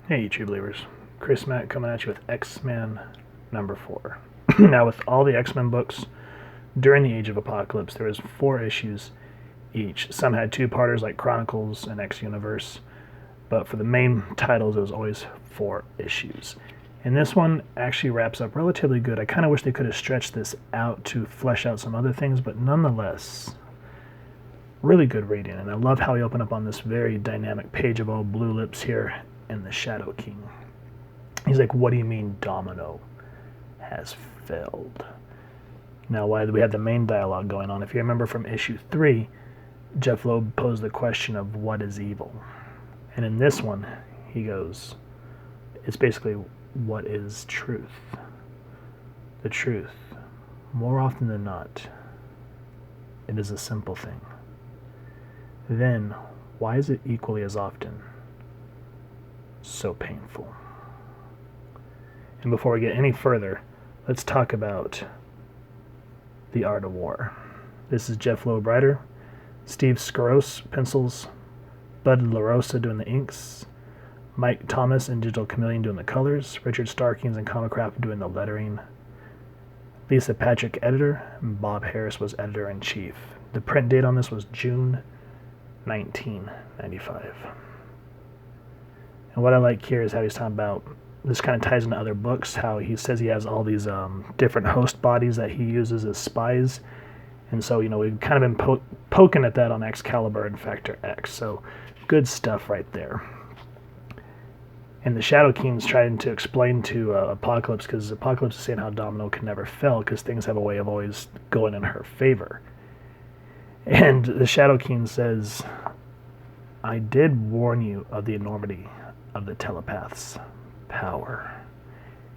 Hey, YouTube believers. Chris Mack coming at you with X-Men number 4. Now, with all the X-Men books during the Age of Apocalypse, there was 4 issues each. Some had two-parters like Chronicles and X-Universe, but for the main titles, it was always 4 issues. And this one actually wraps up relatively good. I kind of wish they could have stretched this out to flesh out some other things, but nonetheless, really good reading. And I love how he opened up on this very dynamic page of all blue lips here in the Shadow King. He's like, what do you mean Domino has failed? Now, why do we have the main dialogue going on? If you remember from issue 3, Jeff Loeb posed the question of what is evil? And in this one, he goes, it's basically what is truth? The truth, more often than not, it is a simple thing. Then, why is it equally as often so painful? And before we get any further, let's talk about The Art of War. This is Jeff Loeb writer, Steve Scaros pencils, Bud LaRosa doing the inks, Mike Thomas and Digital Chameleon doing the colors, Richard Starkings and Comicraft doing the lettering, Lisa Patrick editor, and Bob Harris was editor-in-chief. The print date on this was June 1995. And what I like here is how he's talking about, this kind of ties into other books, how he says he has all these different host bodies that he uses as spies. And so, we've kind of been poking at that on Excalibur and Factor X. So, good stuff right there. And the Shadow King's trying to explain to Apocalypse, because Apocalypse is saying how Domino can never fail, because things have a way of always going in her favor. And the Shadow King says, I did warn you of the enormity of the telepath's power.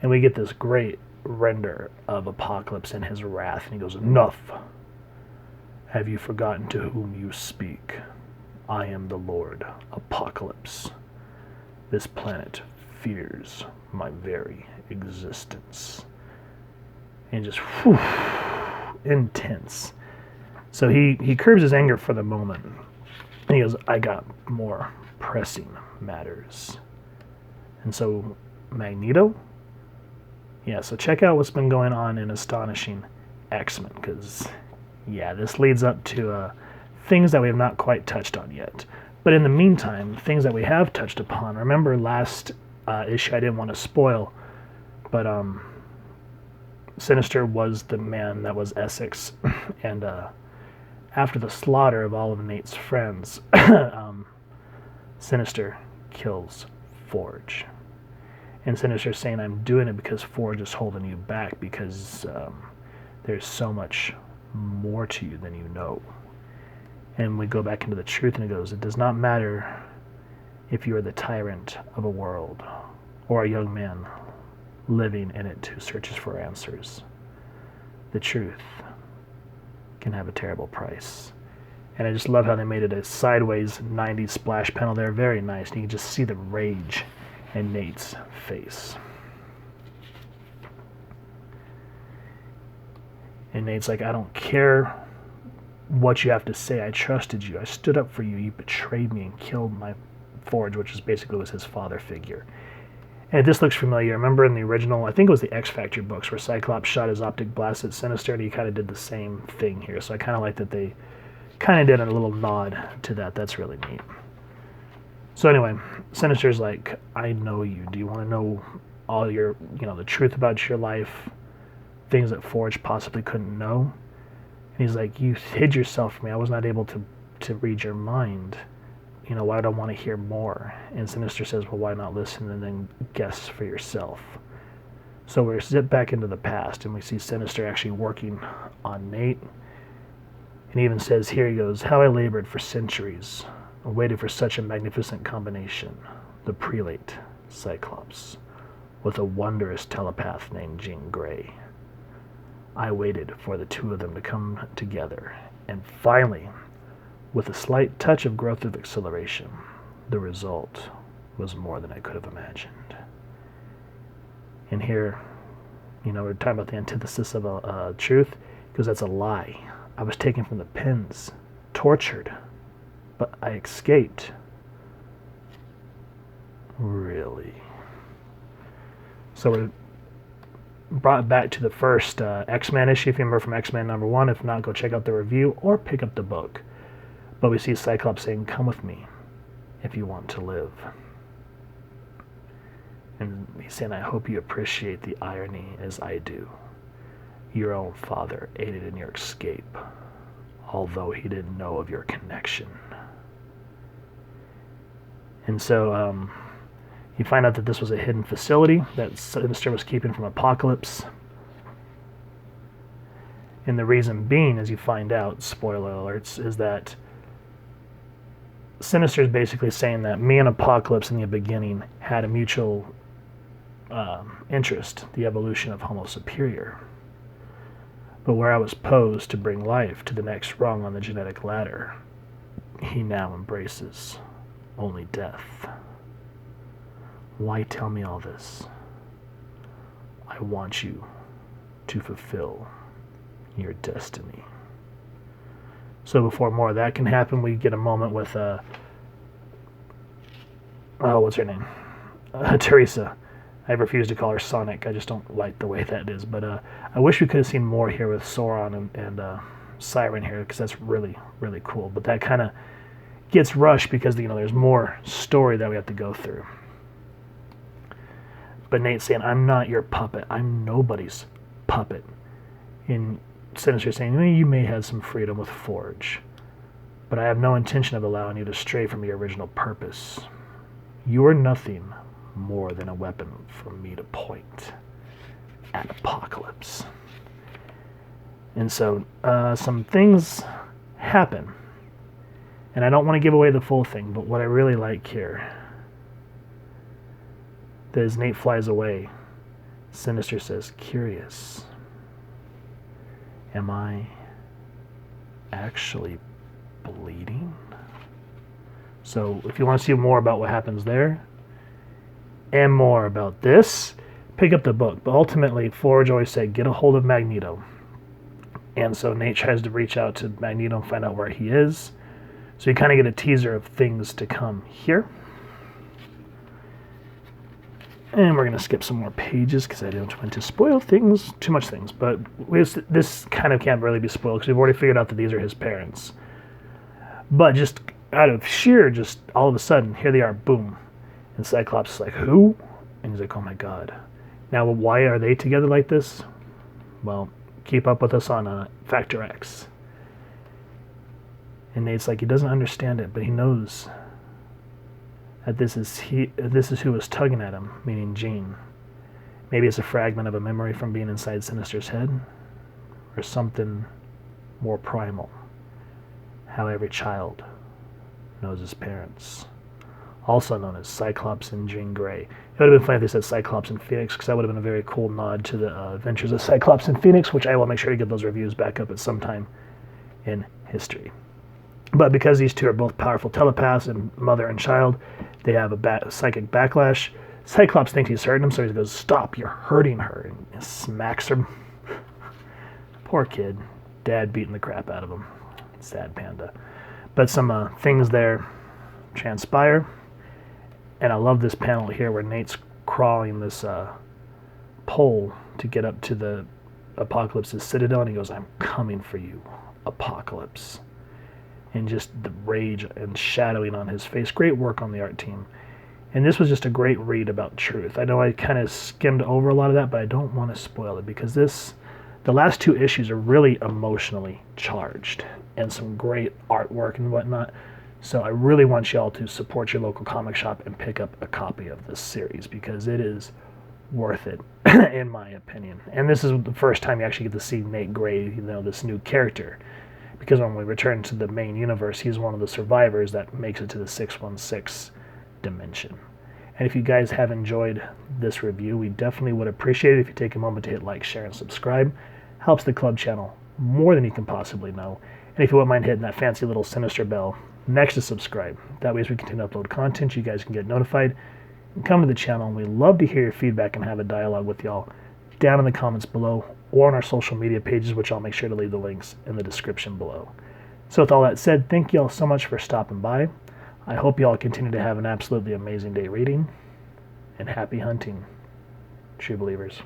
And we get this great render of Apocalypse and his wrath. And he goes, enough. Have you forgotten to whom you speak? I am the Lord Apocalypse. This planet fears my very existence. And just, whew, intense. So he curbs his anger for the moment. And he goes, I got more pressing matters. And so, Magneto? Yeah, so check out what's been going on in Astonishing X-Men, because, yeah, this leads up to things that we have not quite touched on yet. But in the meantime, things that we have touched upon. Remember last issue, I didn't want to spoil, but Sinister was the man that was Essex, and after the slaughter of all of Nate's friends, Sinister kills Forge. And Sinister's saying, I'm doing it because Forge is holding you back, because there's so much more to you than you know. And we go back into the truth, and it goes, it does not matter if you are the tyrant of a world or a young man living in it who searches for answers. The truth can have a terrible price. And I just love how they made it a sideways 90s splash panel there. Very nice. And you can just see the rage in Nate's face. And Nate's like, I don't care what you have to say. I trusted you. I stood up for you. You betrayed me and killed my Forge, which is basically was his father figure. And this looks familiar. Remember in the original, I think it was the X Factor books, where Cyclops shot his optic blast at Sinister, and he kind of did the same thing here. So I kind of like that they kind of did a little nod to that. That's really neat. So anyway, Sinister's like, I know you. Do you want to know all your, the truth about your life? Things that Forge possibly couldn't know? And he's like, you hid yourself from me. I was not able to read your mind. Why would I want to hear more? And Sinister says, well, why not listen and then guess for yourself? So we zip back into the past, and we see Sinister actually working on Nate. And he even says, here he goes, how I labored for centuries, and waited for such a magnificent combination, the prelate Cyclops, with a wondrous telepath named Jean Grey. I waited for the two of them to come together, and finally, with a slight touch of growth of acceleration, the result was more than I could have imagined. And here, we're talking about the antithesis of a truth, because that's a lie. I was taken from the pens, tortured, but I escaped. Really? silly. So we're brought back to the first X-Men issue, if you remember from X-Men number 1. If not, go check out the review or pick up the book. But we see Cyclops saying, "Come with me if you want to live." And he's saying, "I hope you appreciate the irony as I do. Your own father aided in your escape, although he didn't know of your connection." And so you find out that this was a hidden facility that Sinister was keeping from Apocalypse. And the reason being, as you find out, spoiler alerts, is that Sinister is basically saying that me and Apocalypse in the beginning had a mutual interest, the evolution of Homo superior. But where I was posed to bring life to the next rung on the genetic ladder, he now embraces only death. Why tell me all this? I want you to fulfill your destiny. So before more of that can happen, we get a moment with what's her name? Teresa. I refuse to call her Sonic. I just don't like the way that is. But I wish we could have seen more here with Sauron and Siren here, because that's really, really cool. But that kind of gets rushed because there's more story that we have to go through. But Nate's saying, "I'm not your puppet. I'm nobody's puppet." And Sinister saying, "You may have some freedom with Forge, but I have no intention of allowing you to stray from your original purpose. You are nothing more than a weapon for me to point at Apocalypse." And so some things happen. And I don't want to give away the full thing, but what I really like here, that as Nate flies away, Sinister says, "Curious. Am I actually bleeding?" So if you want to see more about what happens there, and more about this, pick up the book. But ultimately, Forge always said, get a hold of Magneto. And so Nate tries to reach out to Magneto and find out where he is. So you kind of get a teaser of things to come here. And we're going to skip some more pages because I don't want to spoil things, too much things. But this kind of can't really be spoiled because we've already figured out that these are his parents. But just out of sheer, just all of a sudden, here they are, boom. And Cyclops is like, "Who?" And he's like, "Oh my God." Now, why are they together like this? Well, keep up with us on Factor X. And Nate's like, he doesn't understand it, but he knows that this is who was tugging at him, meaning Jean. Maybe it's a fragment of a memory from being inside Sinister's head, or something more primal. How every child knows his parents. Also known as Cyclops and Jean Grey. It would have been funny if they said Cyclops and Phoenix, because that would have been a very cool nod to the adventures of Cyclops and Phoenix, which I will make sure to get those reviews back up at some time in history. But because these two are both powerful telepaths and mother and child, they have a psychic backlash. Cyclops thinks he's hurting him, so he goes, "Stop, you're hurting her," and smacks her. Poor kid. Dad beating the crap out of him. Sad panda. But some things there transpire. And I love this panel here where Nate's crawling this pole to get up to the Apocalypse's citadel, and he goes, "I'm coming for you, Apocalypse." And just the rage and shadowing on his face. Great work on the art team. And this was just a great read about truth. I know I kind of skimmed over a lot of that, but I don't want to spoil it because the last two issues are really emotionally charged and some great artwork and whatnot. So I really want y'all to support your local comic shop and pick up a copy of this series because it is worth it, in my opinion. And this is the first time you actually get to see Nate Gray, this new character. Because when we return to the main universe, he's one of the survivors that makes it to the 616 dimension. And if you guys have enjoyed this review, we definitely would appreciate it if you take a moment to hit like, share, and subscribe. Helps the club channel more than you can possibly know. And if you wouldn't mind hitting that fancy little sinister bell next to subscribe, that way as we continue to upload content, you guys can get notified and come to the channel. And we love to hear your feedback and have a dialogue with y'all down in the comments below or on our social media pages, which I'll make sure to leave the links in the description below. So with all that said, thank you all so much for stopping by. I hope you all continue to have an absolutely amazing day reading, and happy hunting, true believers.